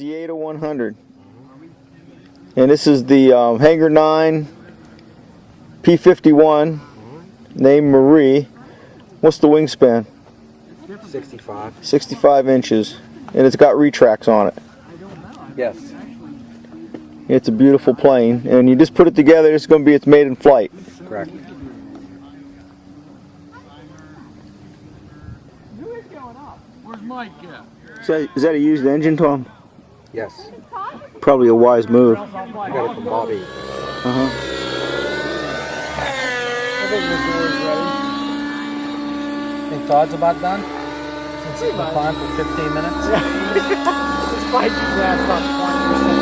Saito 100. And this is the Hangar 9 p51 named Marie. What's the wingspan? 65. 65 inches. And it's got retracts on it. Yes. It's a beautiful plane. And you just put it together, it's going to be its maiden flight. Correct. Where's Mike at? Is that a used engine, Tom? Yes. Probably a wise move. I got it from Bobby. Uh-huh. I think Mr. Ward's ready. Think Todd's about done? Since it's been fine for 15 minutes? This fight should last about 20%.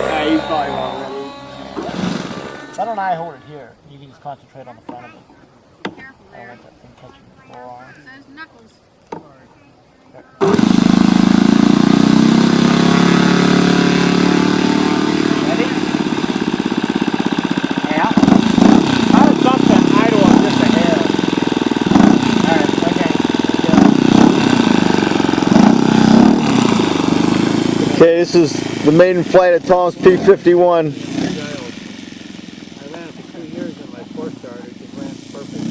Yeah, he's probably about ready. Why don't I hold it here? You can just concentrate on the front of it. I don't want that thing catching the forearm. It says knuckles. Ready? Yeah. I was something idle on just ahead. Alright, okay. Okay, this is the maiden flight of Tom's P51. I ran it for 2 years in my four starter. It ran perfect.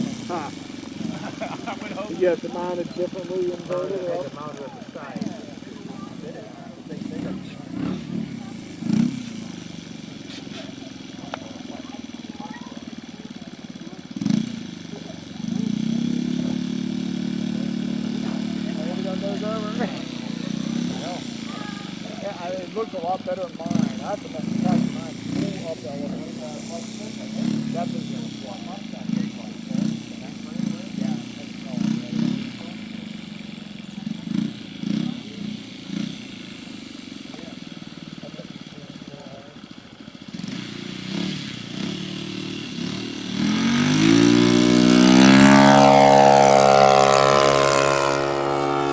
You have to mount it differently inverted or else? Mount it at the side. Yeah, it looked a lot better than mine. I have to mess with mine. Pull up that one. That was